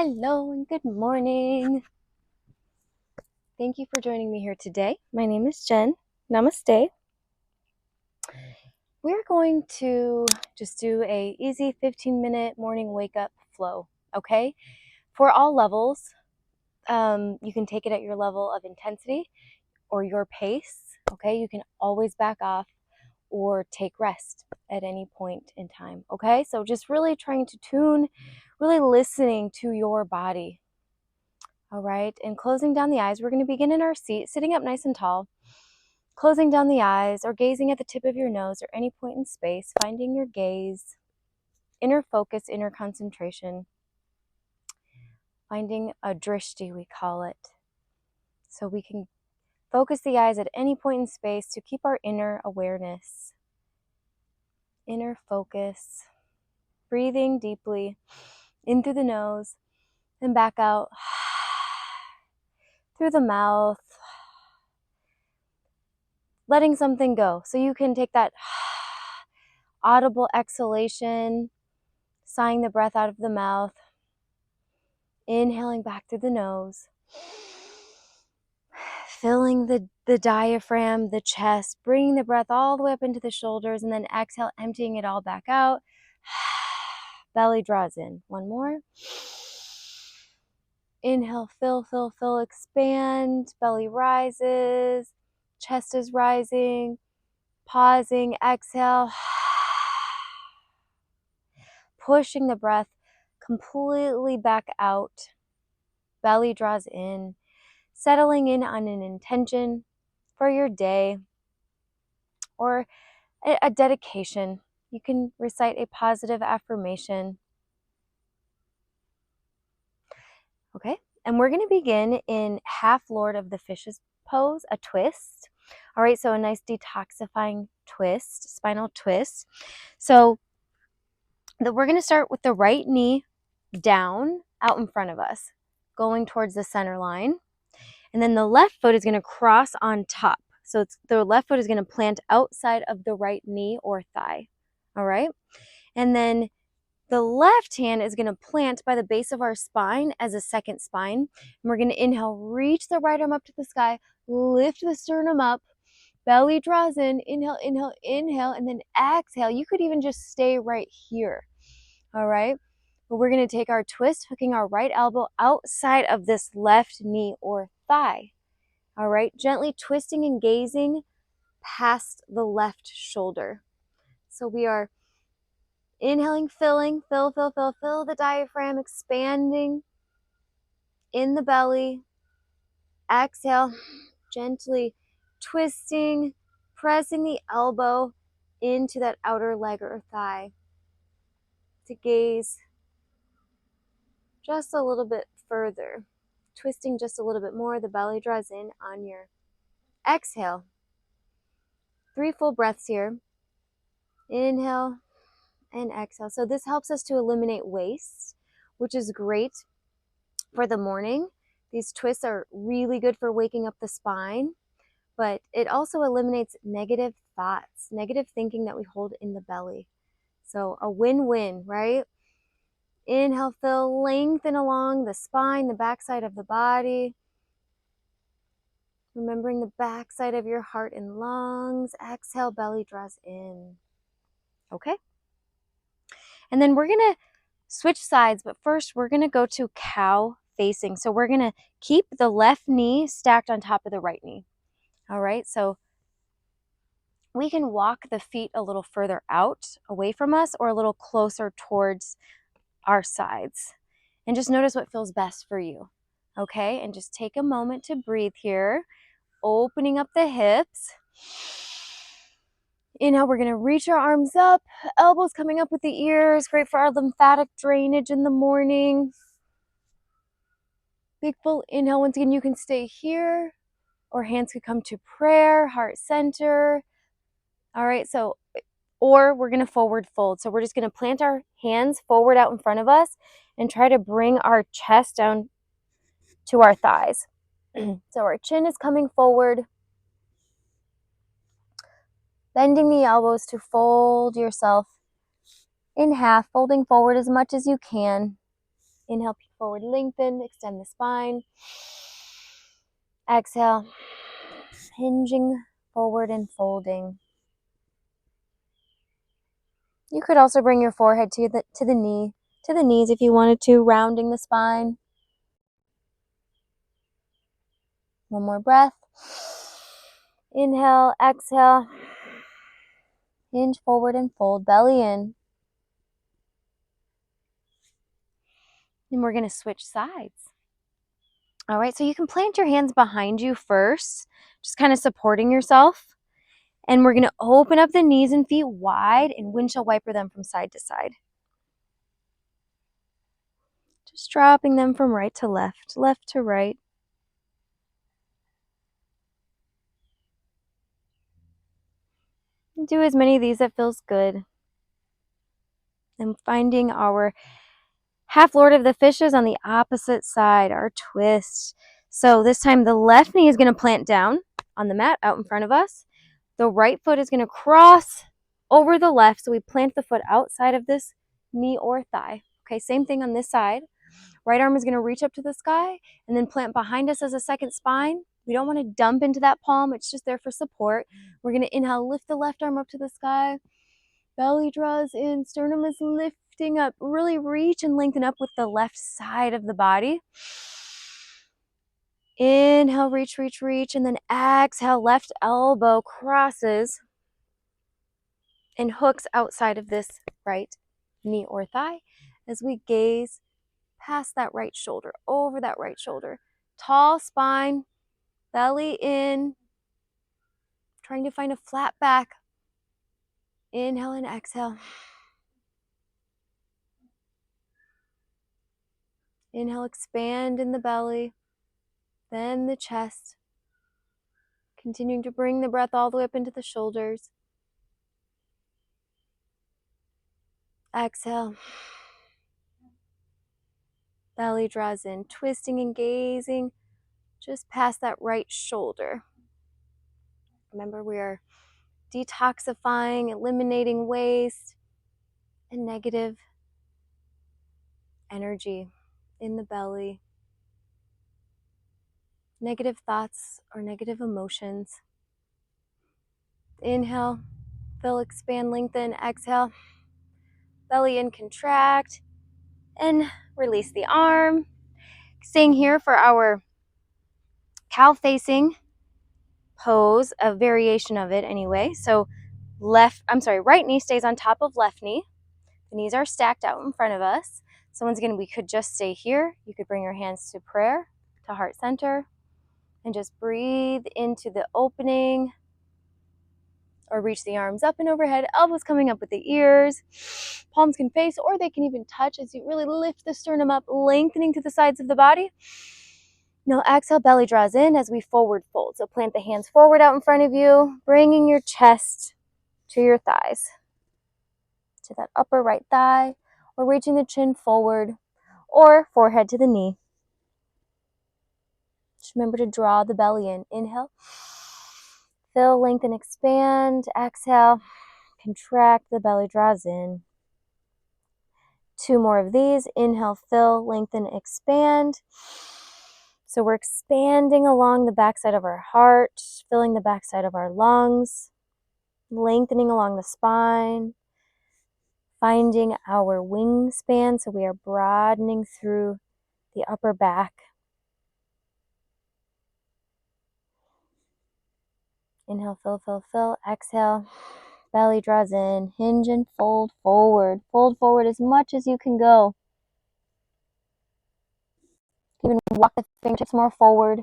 Hello and good morning. Thank you for joining me here today. My name is Jen. Namaste. We're going to just do a easy 15-minute morning wake-up flow, okay? For all levels, you can take it at your level of intensity or your pace, okay? You can always back off or take rest at any point in time, okay? So just really trying to tune, really listening to your body. All right, and closing down the eyes, we're going to begin in our seat, sitting up nice and tall, closing down the eyes or gazing at the tip of your nose or any point in space, finding your gaze, inner focus, inner concentration, finding a drishti, we call it. So we can focus the eyes at any point in space to keep our inner awareness, inner focus, breathing deeply in through the nose and back out through the mouth, letting something go. So you can take that audible exhalation, sighing the breath out of the mouth, inhaling back through the nose, filling the diaphragm, the chest, bringing the breath all the way up into the shoulders, and then exhale, emptying it all back out. Belly draws in. One more. Inhale, fill, expand. Belly rises. Chest is rising. Pausing, exhale. Pushing the breath completely back out. Belly draws in. Settling in on an intention for your day or a dedication. You can recite a positive affirmation. Okay, and we're going to begin in half Lord of the Fishes pose, a twist. All right, so a nice detoxifying twist, spinal twist. So we're going to start with the right knee down out in front of us, going towards the center line. And then the left foot is going to cross on top. So the left foot is going to plant outside of the right knee or thigh. All right. And then the left hand is going to plant by the base of our spine as a second spine. And we're going to inhale, reach the right arm up to the sky, lift the sternum up, belly draws in, inhale, inhale, inhale, and then exhale. You could even just stay right here. All right. But we're going to take our twist, hooking our right elbow outside of this left knee or thigh. All right. Gently twisting and gazing past the left shoulder. So we are inhaling, filling, fill the diaphragm, expanding in the belly. Exhale, gently twisting, pressing the elbow into that outer leg or thigh to gaze just a little bit further. Twisting just a little bit more, the belly draws in on your exhale. 3 full breaths here. Inhale and exhale. So this helps us to eliminate waste, which is great for the morning. These twists are really good for waking up the spine, but it also eliminates negative thoughts, negative thinking that we hold in the belly. So a win-win, right? Inhale, fill, lengthen along the spine, the backside of the body. Remembering the backside of your heart and lungs. Exhale, belly draws in. Okay? And then we're going to switch sides, but first we're going to go to cow facing. So we're going to keep the left knee stacked on top of the right knee. All right, so we can walk the feet a little further out away from us or a little closer towards our sides. And just notice what feels best for you. Okay, and just take a moment to breathe here, opening up the hips. Inhale, we're going to reach our arms up, elbows coming up with the ears, great for our lymphatic drainage in the morning. Big full inhale. Once again, you can stay here or hands could come to prayer, heart center. All right, so, or we're going to forward fold. So we're just going to plant our hands forward out in front of us and try to bring our chest down to our thighs. So our chin is coming forward. Bending the elbows to fold yourself in half, folding forward as much as you can. Inhale, peek forward, lengthen, extend the spine. Exhale, hinging forward and folding. You could also bring your forehead to the knees if you wanted to, rounding the spine. One more breath. Inhale, exhale. Hinge forward and fold, belly in. And we're going to switch sides. All right, so you can plant your hands behind you first, just kind of supporting yourself. And we're going to open up the knees and feet wide and windshield wiper them from side to side. Just dropping them from right to left, left to right. Do as many of these that feels good. And finding our half lord of the fishes on the opposite side, our twist. So this time the left knee is going to plant down on the mat out in front of us. The right foot is going to cross over the left. So we plant the foot outside of this knee or thigh. Okay, same thing on this side. Right arm is going to reach up to the sky and then plant behind us as a second spine. We don't want to dump into that palm. It's just there for support. We're going to inhale, lift the left arm up to the sky. Belly draws in, sternum is lifting up. Really reach and lengthen up with the left side of the body. Inhale, reach, reach, reach, and then exhale, left elbow crosses and hooks outside of this right knee or thigh as we gaze past that right shoulder, over that right shoulder. Tall spine, belly in, trying to find a flat back. Inhale and exhale. Inhale, expand in the belly, then the chest. Continuing to bring the breath all the way up into the shoulders. Exhale. Belly draws in, twisting and gazing just past that right shoulder. Remember, we are detoxifying, eliminating waste and negative energy in the belly. Negative thoughts or negative emotions. Inhale, fill, expand, lengthen. Exhale, belly in, contract, and release the arm. Staying here for our cow facing pose, a variation of it anyway. So right knee stays on top of left knee. The knees are stacked out in front of us. So once again, we could just stay here. You could bring your hands to prayer, to heart center, and just breathe into the opening, or reach the arms up and overhead, elbows coming up with the ears. Palms can face, or they can even touch as you really lift the sternum up, lengthening to the sides of the body. Now exhale, belly draws in as we forward fold. So plant the hands forward out in front of you, bringing your chest to your thighs, to that upper right thigh, or reaching the chin forward, or forehead to the knee. Just remember to draw the belly in. Inhale, fill, lengthen, expand. Exhale, contract, the belly draws in. 2 more of these. Inhale, fill, lengthen, expand. So we're expanding along the backside of our heart, filling the backside of our lungs, lengthening along the spine, finding our wingspan. So we are broadening through the upper back. Inhale, fill, fill, fill. Exhale, belly draws in. Hinge and fold forward. Fold forward as much as you can go. Even walk the fingertips more forward.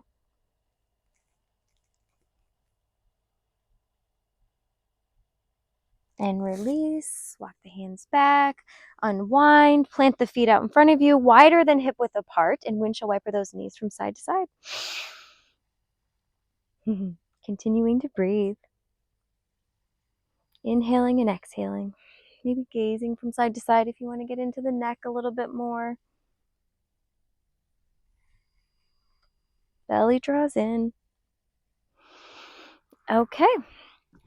And release. Walk the hands back. Unwind. Plant the feet out in front of you, wider than hip width apart, and windshield wiper those knees from side to side. Continuing to breathe. Inhaling and exhaling. Maybe gazing from side to side if you want to get into the neck a little bit more. Belly draws in. Okay,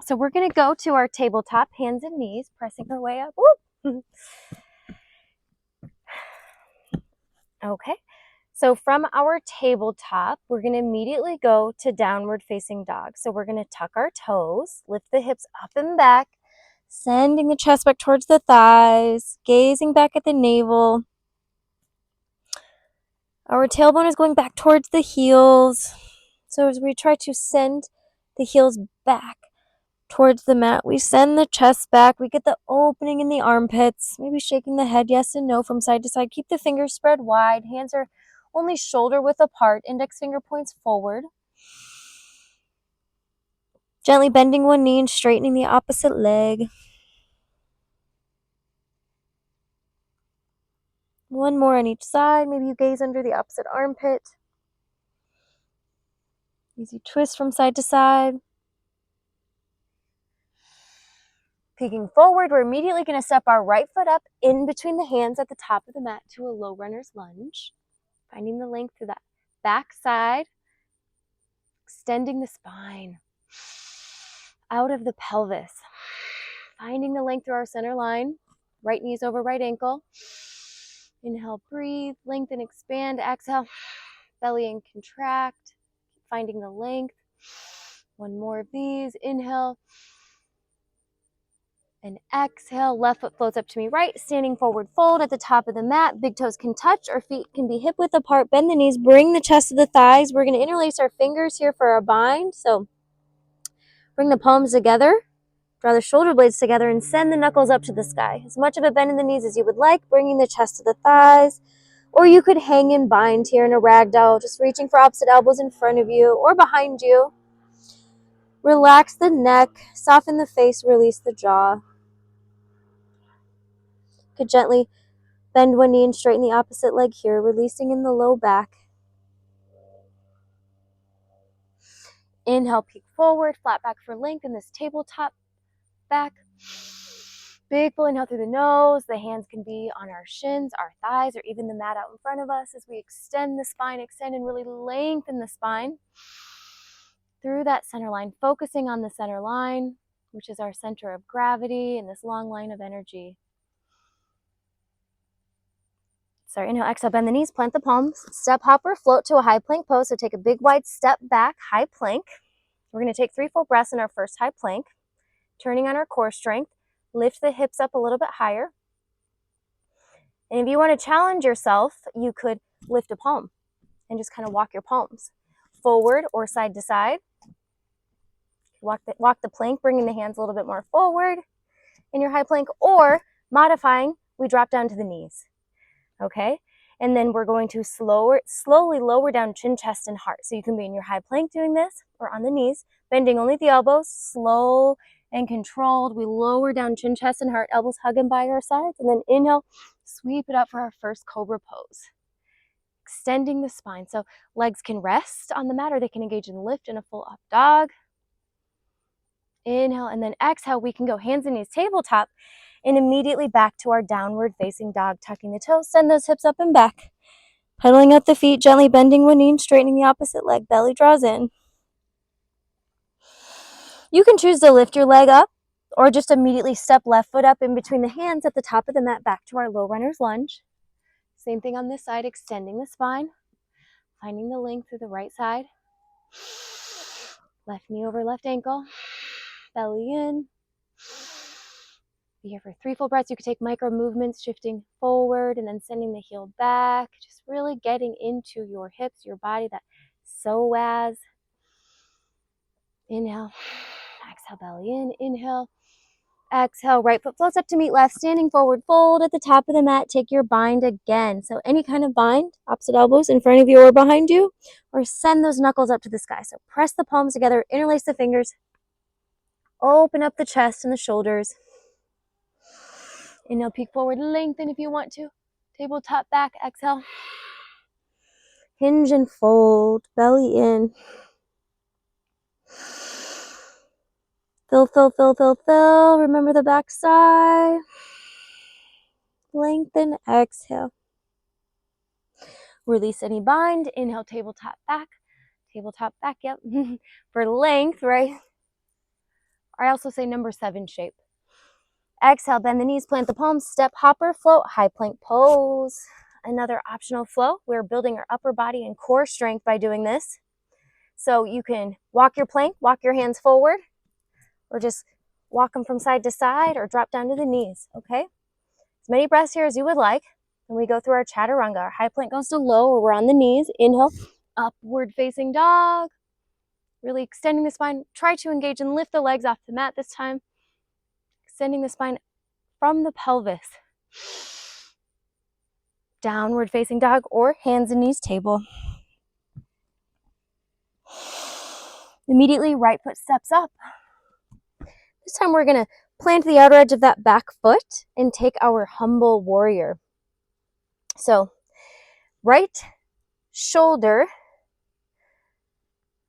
so we're going to go to our tabletop, hands and knees, pressing our way up. Woo! Okay, so from our tabletop, we're going to immediately go to downward facing dog. So we're going to tuck our toes, lift the hips up and back, sending the chest back towards the thighs, gazing back at the navel. Our tailbone is going back towards the heels. So as we try to send the heels back towards the mat, we send the chest back. We get the opening in the armpits, maybe shaking the head yes and no from side to side. Keep the fingers spread wide. Hands are only shoulder width apart. Index finger points forward. Gently bending one knee and straightening the opposite leg. One more on each side. Maybe you gaze under the opposite armpit. Easy twist from side to side. Peeking forward, we're immediately going to step our right foot up in between the hands at the top of the mat to a low runner's lunge. Finding the length through that back side. Extending the spine. Out of the pelvis. Finding the length through our center line. Right knees over right ankle. Inhale, breathe, lengthen, expand. Exhale, belly and contract. Finding the length. One more of these. Inhale. And exhale, left foot floats up to me right, standing forward fold at the top of the mat. Big toes can touch, our feet can be hip width apart. Bend the knees, bring the chest to the thighs. We're going to interlace our fingers here for our bind. So bring the palms together, draw the shoulder blades together, and send the knuckles up to the sky. As much of a bend in the knees as you would like, bringing the chest to the thighs. Or you could hang and bind here in a ragdoll, just reaching for opposite elbows in front of you or behind you. Relax the neck, soften the face, release the jaw. Could gently bend one knee and straighten the opposite leg here, releasing in the low back. Inhale, peek forward, flat back for length in this tabletop back. Big full inhale through the nose. The hands can be on our shins, our thighs, or even the mat out in front of us as we extend the spine, extend and really lengthen the spine through that center line, focusing on the center line, which is our center of gravity and this long line of energy. Sorry, inhale, exhale, bend the knees, plant the palms, step, hop, or float to a high plank pose. So take a big wide step back, high plank. We're going to take 3 full breaths in our first high plank, turning on our core strength. Lift the hips up a little bit higher. And if you want to challenge yourself, you could lift a palm and just kind of walk your palms forward or side to side. Walk the plank, bringing the hands a little bit more forward in your high plank, or modifying, we drop down to the knees. Okay, and then we're going to slowly lower down chin, chest, and heart. So you can be in your high plank doing this or on the knees, bending only the elbows, slow and controlled. We lower down chin, chest, and heart, elbows hugging by our sides, and then inhale, sweep it up for our first cobra pose. Extending the spine. So legs can rest on the mat or they can engage in lift in a full up dog. Inhale, and then exhale, we can go hands and knees tabletop and immediately back to our downward facing dog, tucking the toes, send those hips up and back. Pedaling up the feet, gently bending one knee and straightening the opposite leg. Belly draws in. You can choose to lift your leg up or just immediately step left foot up in between the hands at the top of the mat back to our low runner's lunge. Same thing on this side, extending the spine, finding the length through the right side. Left knee over left ankle, belly in. Be here for 3 full breaths. You could take micro movements, shifting forward and then sending the heel back. Just really getting into your hips, your body, that psoas. Inhale, exhale, belly in. Inhale, exhale, right foot floats up to meet left, standing forward fold at the top of the mat. Take your bind again. So any kind of bind, opposite elbows in front of you or behind you, or send those knuckles up to the sky. So press the palms together, interlace the fingers, open up the chest and the shoulders. Inhale, peek forward, lengthen if you want to. Tabletop back, exhale. Hinge and fold, belly in. Fill, fill, fill, fill, fill. Remember the back side. Lengthen, exhale. Release any bind. Inhale, tabletop back. Tabletop back, yep. For length, right? I also say number 7 shape. Exhale, bend the knees, plant the palms, step, hopper, float, high plank pose. Another optional flow. We're building our upper body and core strength by doing this. So you can walk your plank, walk your hands forward, or just walk them from side to side or drop down to the knees, okay? As many breaths here as you would like. Then we go through our chaturanga. Our high plank goes to low, or we're on the knees. Inhale, upward facing dog. Really extending the spine. Try to engage and lift the legs off the mat this time. Extending the spine from the pelvis. Downward facing dog or hands and knees table. Immediately right foot steps up. This time we're going to plant the outer edge of that back foot and take our humble warrior. So right shoulder.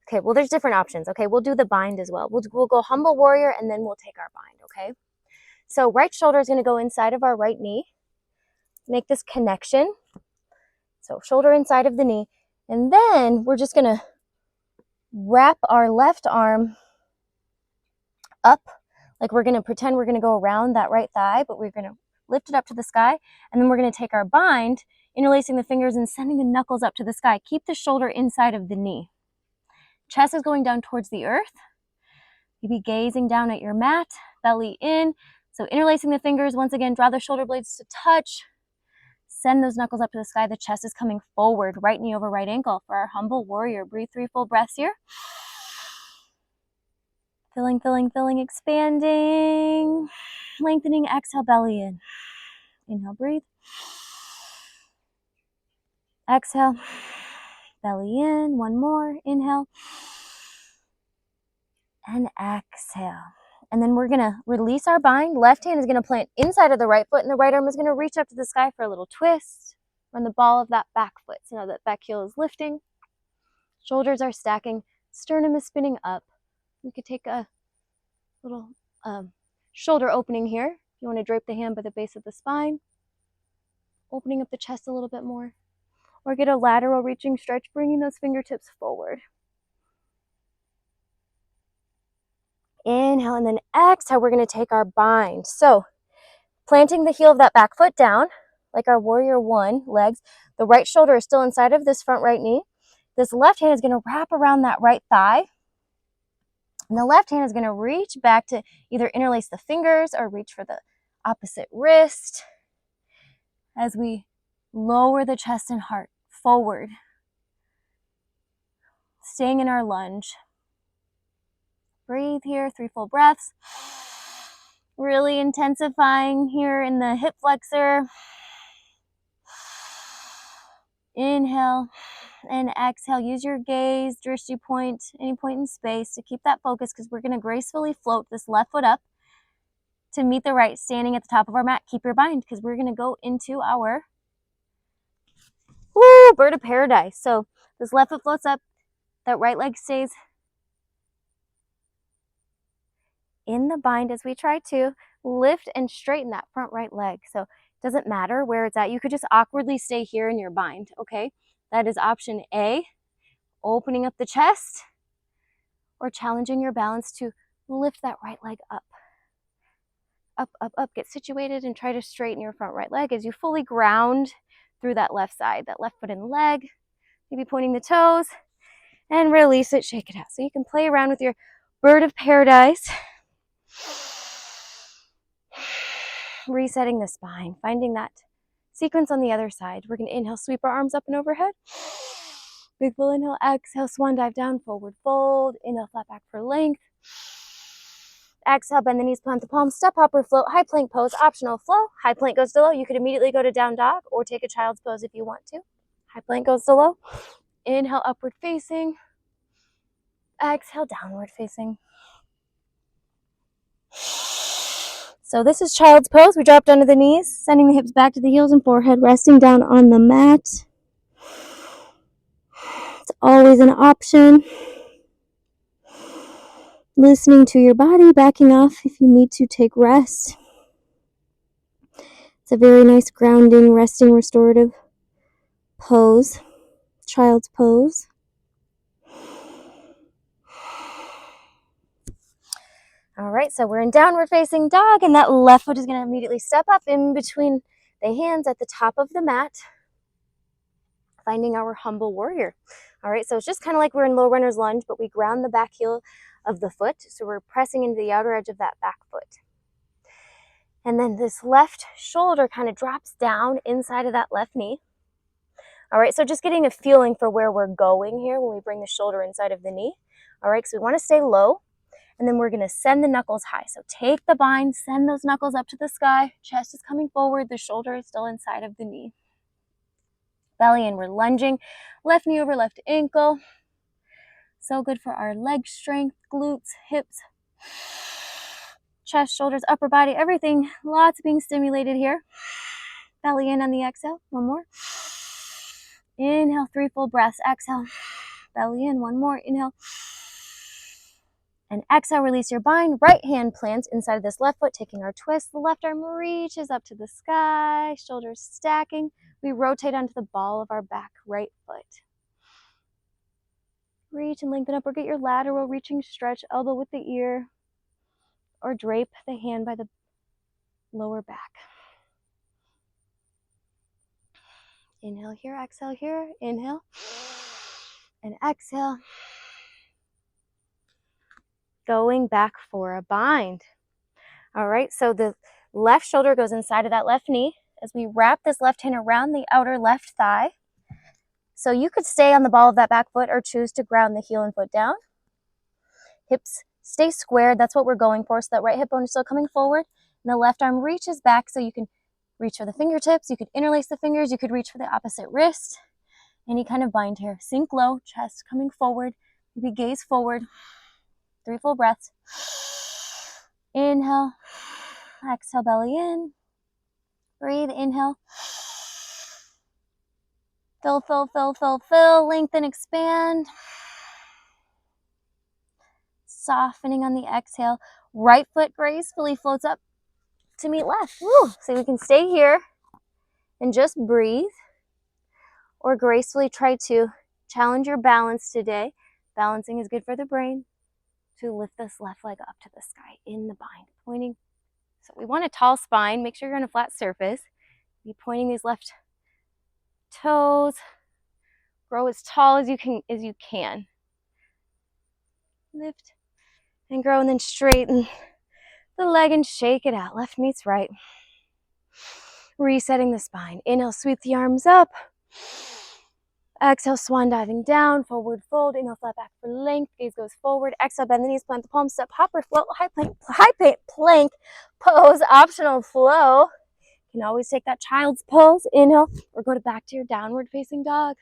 Okay, well, there's different options. Okay, we'll do the bind as well. We'll go humble warrior and then we'll take our bind, okay? So right shoulder is going to go inside of our right knee. Make this connection. So shoulder inside of the knee. And then we're just going to wrap our left arm up. Like we're going to pretend we're going to go around that right thigh, but we're going to lift it up to the sky. And then we're going to take our bind, interlacing the fingers and sending the knuckles up to the sky. Keep the shoulder inside of the knee. Chest is going down towards the earth. You be gazing down at your mat, belly in. So interlacing the fingers, once again, draw the shoulder blades to touch. Send those knuckles up to the sky. The chest is coming forward, right knee over right ankle for our humble warrior. Breathe 3 full breaths here. Filling, filling, filling, expanding. Lengthening, exhale, belly in. Inhale, breathe. Exhale, belly in. One more, inhale. And exhale. And then we're going to release our bind. Left hand is going to plant inside of the right foot, and the right arm is going to reach up to the sky for a little twist. Run the ball of that back foot. So now that back heel is lifting. Shoulders are stacking. Sternum is spinning up. We could take a little shoulder opening here. You want to drape the hand by the base of the spine. Opening up the chest a little bit more. Or get a lateral reaching stretch, bringing those fingertips forward. Inhale, and then exhale, we're going to take our bind. So planting the heel of that back foot down, like our warrior one, legs. The right shoulder is still inside of this front right knee. This left hand is going to wrap around that right thigh. And the left hand is going to reach back to either interlace the fingers or reach for the opposite wrist as we lower the chest and heart forward. Staying in our lunge. Breathe here, 3 full breaths. Really intensifying here in the hip flexor. Inhale and exhale. Use your gaze, drishti point, any point in space to keep that focus, because we're going to gracefully float this left foot up to meet the right, standing at the top of our mat. Keep your bind, because we're going to go into our bird of paradise. So this left foot floats up, that right leg stays in the bind as we try to lift and straighten that front right leg. So it doesn't matter where it's at. You could just awkwardly stay here in your bind, okay? That is option A, opening up the chest, or challenging your balance to lift that right leg up. Up, up, up. Get situated and try to straighten your front right leg as you fully ground through that left side, that left foot and leg. Maybe pointing the toes, and release it, shake it out. So you can play around with your bird of paradise. Resetting the spine, finding that sequence on the other side. We're going to inhale, sweep our arms up and overhead. Big full inhale, exhale, swan dive down, forward fold. Inhale, flat back for length. Exhale, bend the knees, plant the palms, step, hopper, float, high plank pose, optional flow. High plank goes to low. You could immediately go to down dog or take a child's pose if you want to. High plank goes to low. Inhale, upward facing. Exhale, downward facing. So this is child's pose. We drop down to the knees, sending the hips back to the heels and forehead, resting down on the mat. It's always an option. Listening to your body, backing off if you need to take rest. It's a very nice grounding, resting, restorative pose. Child's pose. All right, so we're in downward facing dog, and that left foot is going to immediately step up in between the hands at the top of the mat. finding our humble warrior. All right, so it's just kind of like we're in low runner's lunge, but we ground the back heel of the foot. So we're pressing into the outer edge of that back foot. And then this left shoulder kind of drops down inside of that left knee. All right, so just getting a feeling for where we're going here when we bring the shoulder inside of the knee. All right, so we want to stay low, and then we're going to send the knuckles high. So take the bind, send those knuckles up to the sky. Chest is coming forward. The shoulder is still inside of the knee. Belly in, we're lunging. Left knee over left ankle. So good for our leg strength, glutes, hips, chest, shoulders, upper body, everything. Lots being stimulated here. Belly in on the exhale. One more. Inhale, 3 full breaths. Exhale, belly in. One more. Inhale. And exhale, release your bind. Right hand plants inside of this left foot, taking our twist. The left arm reaches up to the sky. Shoulders stacking. We rotate onto the ball of our back right foot. Reach and lengthen up, or get your lateral reaching stretch, elbow with the ear, or drape the hand by the lower back. Inhale here, exhale here, inhale, and exhale. Going back for a bind. All right, so the left shoulder goes inside of that left knee as we wrap this left hand around the outer left thigh. So you could stay on the ball of that back foot or choose to ground the heel and foot down. Hips stay squared, that's what we're going for. So that right hip bone is still coming forward, and the left arm reaches back, so you can reach for the fingertips, you could interlace the fingers, you could reach for the opposite wrist. Any kind of bind here. Sink low, chest coming forward, maybe gaze forward. 3 full breaths. Inhale, exhale, belly in. Breathe, inhale. Fill, fill, fill, fill, fill. Lengthen, expand. Softening on the exhale. Right foot gracefully floats up to meet left. Woo. So we can stay here and just breathe, or gracefully try to challenge your balance today. Balancing is good for the brain. To lift this left leg up to the sky in the bind, pointing. So we want a tall spine. Make sure you're on a flat surface. Be pointing these left toes. Grow as tall as you can. Lift and grow, and then straighten the leg and shake it out. Left meets right. Resetting the spine. Inhale, sweep the arms up. Exhale, swan diving down, forward fold. Inhale, flat back for length. Gaze goes forward. Exhale, bend the knees, plant the palms, step, hop or float, high plank pose, optional flow. You can always take that child's pose. Inhale, or go back to your downward facing dog.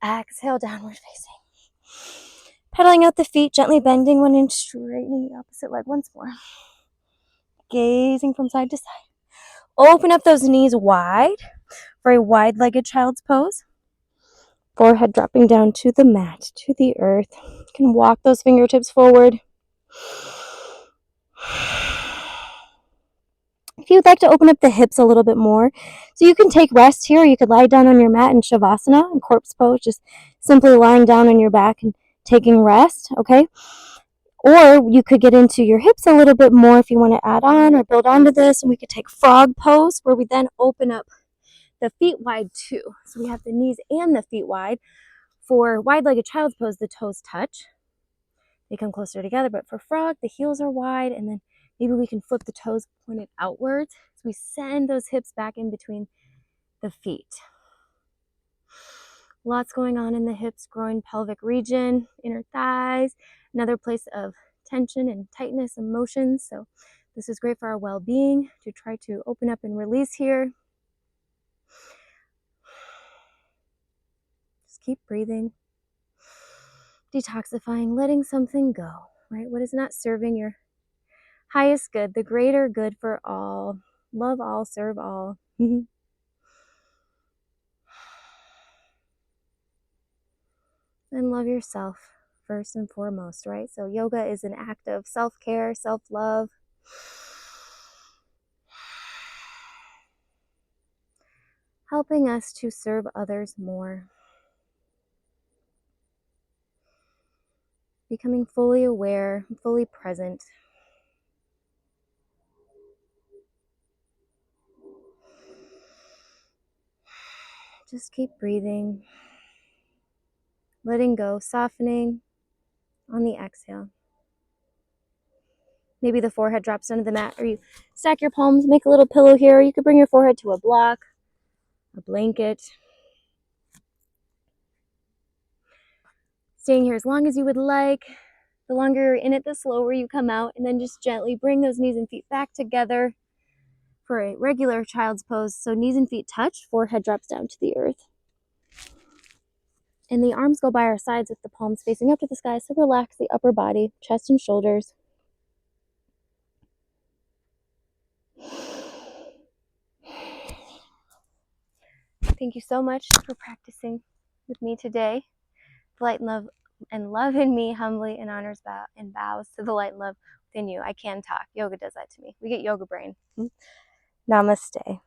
Exhale, downward facing. Pedaling out the feet, gently bending 1 inch, straightening the opposite leg once more. Gazing from side to side. Open up those knees wide for a wide-legged child's pose. Forehead dropping down to the mat, to the earth. You can walk those fingertips forward. If you'd like to open up the hips a little bit more, so you can take rest here, or you could lie down on your mat in Shavasana, in corpse pose, just simply lying down on your back and taking rest, okay? Or you could get into your hips a little bit more if you want to add on or build onto this, and we could take frog pose, where we then open up the feet wide too. So we have the knees and the feet wide. For wide-legged child's pose, the toes touch. They come closer together, but for frog, the heels are wide, and then maybe we can flip the toes pointed outwards. So we send those hips back in between the feet. Lots going on in the hips, groin, pelvic region, inner thighs, another place of tension and tightness, emotions. So this is great for our well-being, to try to open up and release here. Just keep breathing. Detoxifying, letting something go, right? What is not serving your highest good, the greater good for all. Love all, serve all. And love yourself first and foremost, right? So yoga is an act of self-care, self-love. Helping us to serve others more. Becoming fully aware, fully present. Just keep breathing, letting go, softening on the exhale. Maybe the forehead drops onto the mat, or you stack your palms, make a little pillow here. You could bring your forehead to a block, a blanket. Staying here as long as you would like. The longer you're in it, the slower you come out, and then just gently bring those knees and feet back together for a regular child's pose. So knees and feet touch, forehead drops down to the earth. And the arms go by our sides with the palms facing up to the sky, so relax the upper body, chest and shoulders. Thank you so much for practicing with me today. The light and love in me humbly and honors and bows to the light and love within you. I can talk. Yoga does that to me. We get yoga brain. Namaste.